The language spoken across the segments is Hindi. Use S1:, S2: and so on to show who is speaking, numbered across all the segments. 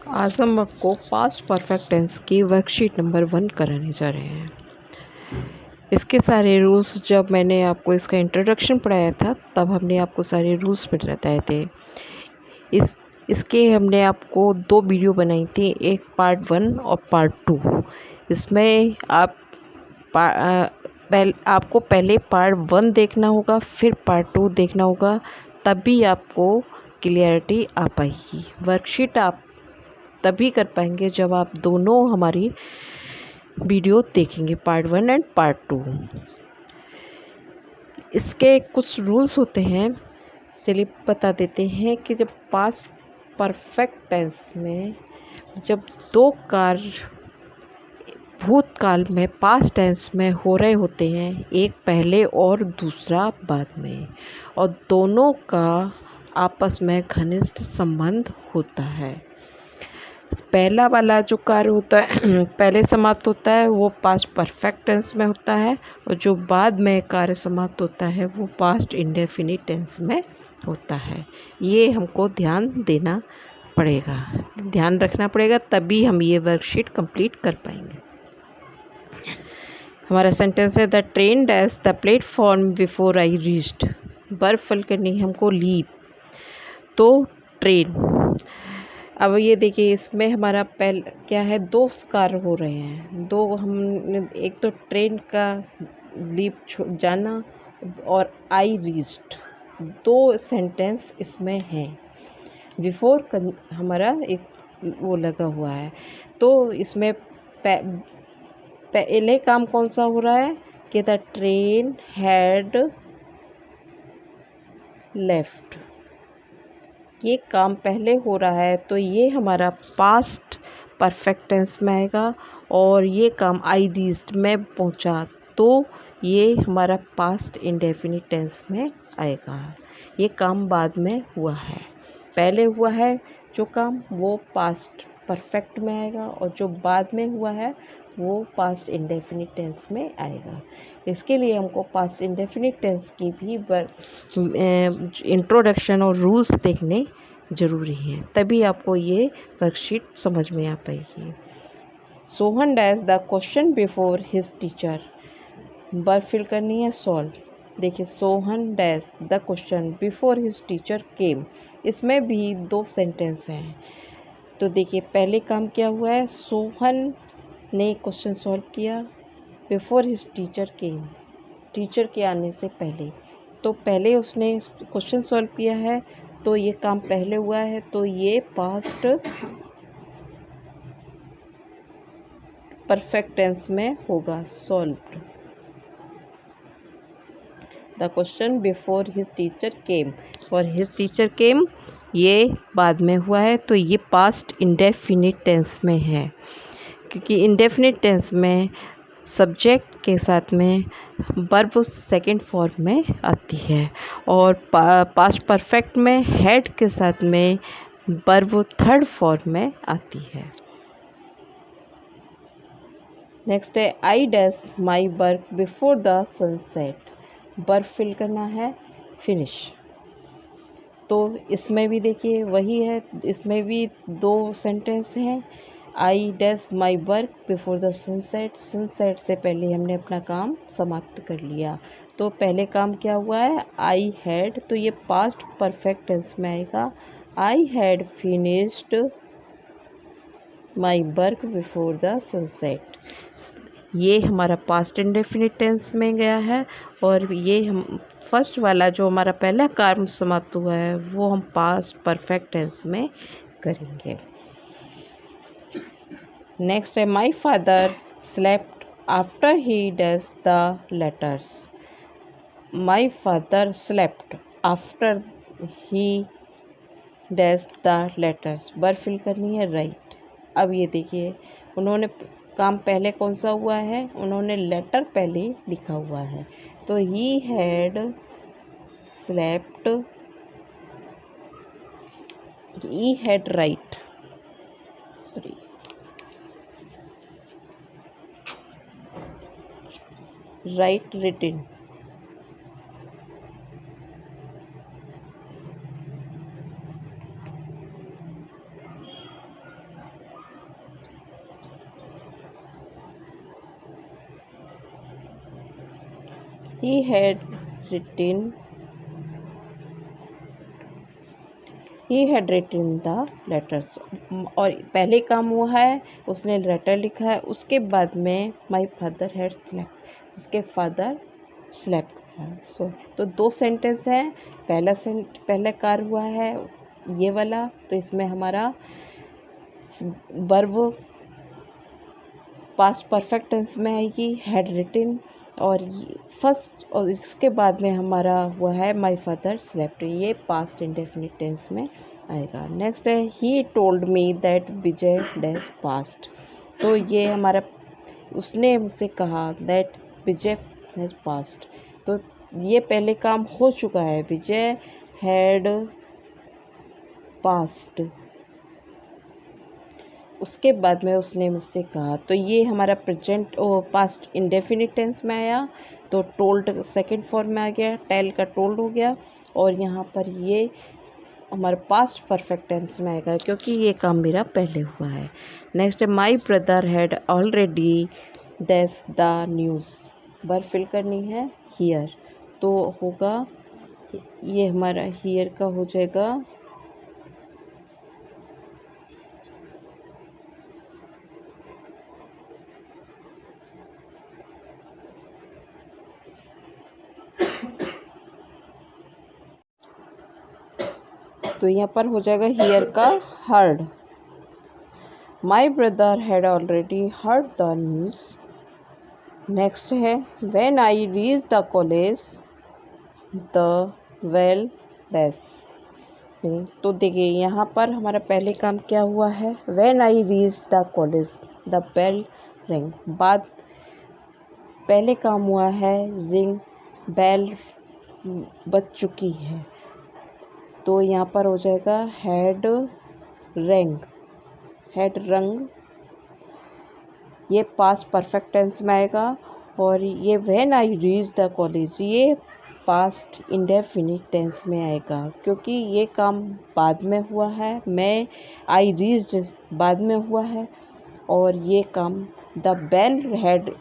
S1: आज हम आपको पास्ट परफेक्ट टेंस की वर्कशीट नंबर 1 कराने जा रहे हैं। इसके सारे रूल्स जब मैंने आपको इसका इंट्रोडक्शन पढ़ाया था तब हमने आपको सारे रूल्स बताए थे। इसके हमने आपको 2 वीडियो बनाई थी, एक पार्ट 1 और पार्ट 2। इसमें आपको पहले पार्ट 1 देखना होगा, फिर पार्ट 2 देखना होगा, तभी आपको क्लियरिटी आ पाएगी। वर्कशीट आप तभी कर पाएंगे जब आप दोनों हमारी वीडियो देखेंगे, पार्ट 1 एंड पार्ट 2। इसके कुछ रूल्स होते हैं, चलिए बता देते हैं कि जब पास्ट परफेक्ट टेंस में जब 2 कार्य भूतकाल में पास्ट टेंस में हो रहे होते हैं, एक पहले और दूसरा बाद में, और दोनों का आपस में घनिष्ठ संबंध होता है। पहला वाला जो कार्य होता है पहले समाप्त होता है वो पास्ट परफेक्ट टेंस में होता है, और जो बाद में कार्य समाप्त होता है वो पास्ट इंडेफिनिट टेंस में होता है। ये हमको ध्यान देना पड़ेगा, ध्यान रखना पड़ेगा, तभी हम ये वर्कशीट कंप्लीट कर पाएंगे। हमारा सेंटेंस है the train dash the platform before I reached. Verb fill करनी है हमको लीव, तो ट्रेन। अब ये देखिए इसमें हमारा क्या है, 2 कार्य हो रहे हैं। हम एक तो ट्रेन का लीव जाना और आई रीच्ड, 2 सेंटेंस इसमें हैं। बिफोर हमारा एक वो लगा हुआ है, तो इसमें पहले काम कौन सा हो रहा है कि द ट्रेन हैड लेफ्ट, ये काम पहले हो रहा है, तो ये हमारा पास्ट परफेक्ट टेंस में आएगा। और ये काम आई रीच्ड में पहुंचा, तो ये हमारा पास्ट इंडेफिनिट टेंस में आएगा। ये काम बाद में हुआ है, पहले हुआ है जो काम वो पास्ट परफेक्ट में आएगा, और जो बाद में हुआ है वो पास्ट इंडेफिनिट टेंस में आएगा। इसके लिए हमको पास्ट इंडेफिनिट टेंस की भी इंट्रोडक्शन और रूल्स देखने ज़रूरी हैं, तभी आपको ये वर्कशीट समझ में आ पाएगी। Sohan dash the question before his teacher. Verb fill करनी है सॉल्व। देखिए Sohan dash the question before his teacher came, इसमें भी 2 सेंटेंस हैं। तो देखिए पहले काम क्या हुआ है, सोहन ने क्वेश्चन सॉल्व किया बिफोर हिज टीचर केम, टीचर के आने से पहले, तो पहले उसने क्वेश्चन सॉल्व किया है, तो ये काम पहले हुआ है, तो ये पास्ट परफेक्ट टेंस में होगा, solved the question before his teacher केम। और हिज टीचर केम ये बाद में हुआ है, तो ये पास्ट इंडेफिनिट टेंस में है, क्योंकि इंडेफिनिट टेंस में सब्जेक्ट के साथ में वर्ब सेकंड फॉर्म में आती है, और पास्ट परफेक्ट में हेड के साथ में वर्ब थर्ड फॉर्म में आती है। नेक्स्ट है I dash my work before the sunset. Verb fill करना है फिनिश, तो इसमें भी देखिए वही है, इसमें भी 2 सेंटेंस हैं। आई dash my work before the sunset, sunset से पहले हमने अपना काम समाप्त कर लिया, तो पहले काम क्या हुआ है, आई हैड, तो ये पास्ट परफेक्ट टेंस में आएगा। I had finished my work before the sunset, ये हमारा पास्ट इंडेफिनिट टेंस में गया है। और ये हम फर्स्ट वाला जो हमारा पहला कार्य समाप्त हुआ है वो हम पास्ट परफेक्ट टेंस में करेंगे। नेक्स्ट है my father slept after he does the letters. My father slept after he does the letters, verb fill करनी है राइट। अब ये देखिए उन्होंने काम पहले कौन सा हुआ है, उन्होंने लेटर पहले लिखा हुआ है, तो he had slept, he had write, sorry write written, he had written the letters. और पहले काम हुआ है, उसने लेटर लिखा है, उसके बाद में माई फादर हैड स्लेप्ट, उसके फादर स्लेप्ट है। सो तो दो सेंटेंस हैं, पहला कार्य हुआ है ये वाला, तो इसमें हमारा वर्ब पास्ट परफेक्ट टेंस में आएगी हैड रिटन, और फर्स्ट और इसके बाद में हमारा हुआ है माय फादर स्लेप्ट, ये पास्ट इंडेफिनिट टेंस में आएगा। नेक्स्ट है he told me that Vijay dash past, तो ये हमारा उसने मुझसे कहा दैट विजय हैज पास्ट, तो ये पहले काम हो चुका है, विजय हैड पास्ट, उसके बाद में उसने मुझसे कहा, तो ये हमारा प्रेजेंट पास्ट इंडेफिनिट टेंस में आया, तो टोल्ड सेकंड फॉर्म में आ गया, टेल का टोल्ड हो गया, और यहाँ पर ये हमारा पास्ट परफेक्ट टेंस में आएगा क्योंकि ये काम मेरा पहले हुआ है। नेक्स्ट है my brother had already this the news, verb fill करनी है हियर, तो होगा ये हमारा हियर का हो जाएगा तो यहाँ पर हो जाएगा हियर का heard. My brother had already heard the news. Next है when I reach the college the well dash, तो देखिए यहाँ पर हमारा पहले काम क्या हुआ है, when I reach the college the bell ring, बाद पहले काम हुआ है रिंग, बेल बज चुकी है, तो यहाँ पर हो जाएगा हैड रंग, हैड रंग, ये पास्ट परफेक्ट टेंस में आएगा, और ये when I reach the college ये पास्ट इंडेफिनिट टेंस में आएगा क्योंकि ये काम बाद में हुआ है, मैं आई रीच्ड बाद में हुआ है, और ये काम द बेल हैड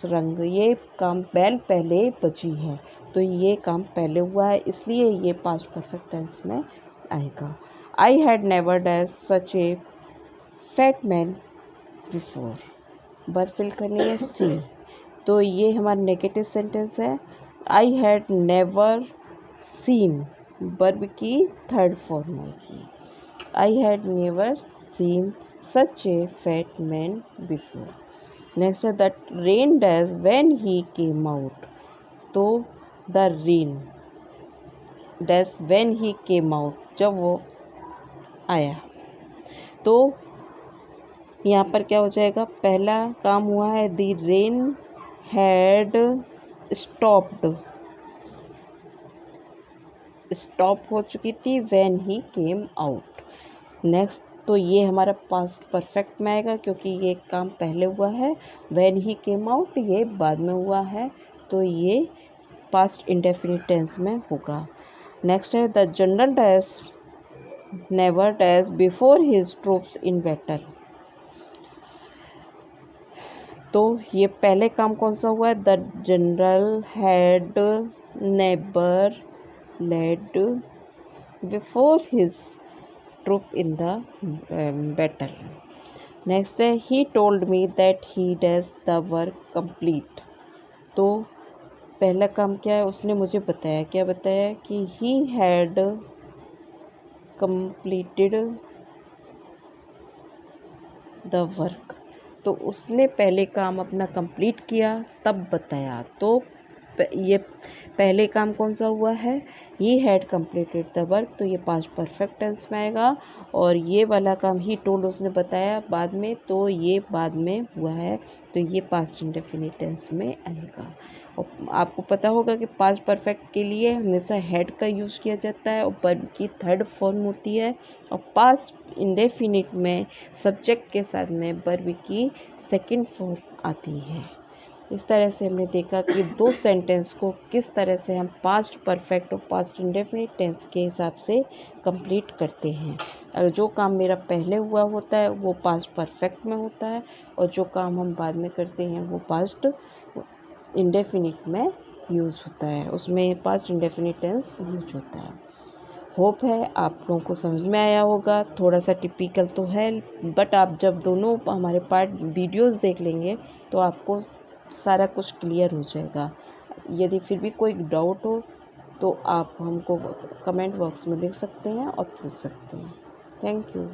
S1: रंग, ये काम बेल पहले बजी है, तो ये काम पहले हुआ है इसलिए ये पास्ट परफेक्ट टेंस में आएगा। I had never dash such a fat man before, verb fill करनी है सी, तो ये हमारा नेगेटिव सेंटेंस है, I had never seen, verb की थर्ड फॉर्म आएगी, I had never seen such a fat man before. Next है the rain dash when he came out, तो the rain dash when he came out, जब वो आया, तो यहाँ पर क्या हो जाएगा, पहला काम हुआ है the rain had stopped, stop हो चुकी थी when he came out. Next तो ये हमारा पास्ट परफेक्ट में आएगा क्योंकि ये काम पहले हुआ है, व्हेन ही केम आउट ये बाद में हुआ है, तो ये पास्ट इंडेफिनिट टेंस में होगा। नेक्स्ट है the general dash never dash before his troops in battle, तो ये पहले काम कौन सा हुआ है, the general had never led before his troop in the battle. Next है he told me that he dash the work complete, तो पहला काम क्या है, उसने मुझे बताया, क्या बताया कि he had completed the work, तो उसने पहले काम अपना कंप्लीट किया तब बताया, तो ये पहले काम कौन सा हुआ है, he had completed the work, तो ये पास्ट परफेक्ट टेंस में आएगा, और ये वाला काम ही टोल्ड उसने बताया बाद में, तो ये बाद में हुआ है, तो ये पास्ट इंडेफिनिट टेंस में आएगा। और आपको पता होगा कि पास्ट परफेक्ट के लिए हमेशा हैड का यूज़ किया जाता है और वर्ब की थर्ड फॉर्म होती है, और पास्ट इंडेफिनिट में सब्जेक्ट के साथ में वर्ब की सेकंड फॉर्म आती है। इस तरह से हमने देखा कि दो सेंटेंस को किस तरह से हम पास्ट परफेक्ट और पास्ट इंडेफिनिट टेंस के हिसाब से कंप्लीट करते हैं। अगर जो काम मेरा पहले हुआ होता है वो पास्ट परफेक्ट में होता है, और जो काम हम बाद में करते हैं वो पास्ट इंडेफिनिट में यूज़ होता है, उसमें पास्ट इंडेफिनिट टेंस यूज होता है। होप है आप लोगों को समझ में आया होगा। थोड़ा सा टिपिकल तो है, बट आप जब दोनों हमारे पार्ट वीडियोस देख लेंगे तो आपको सारा कुछ क्लियर हो जाएगा। यदि फिर भी कोई डाउट हो तो आप हमको कमेंट बॉक्स में लिख सकते हैं और पूछ सकते हैं। Thank you.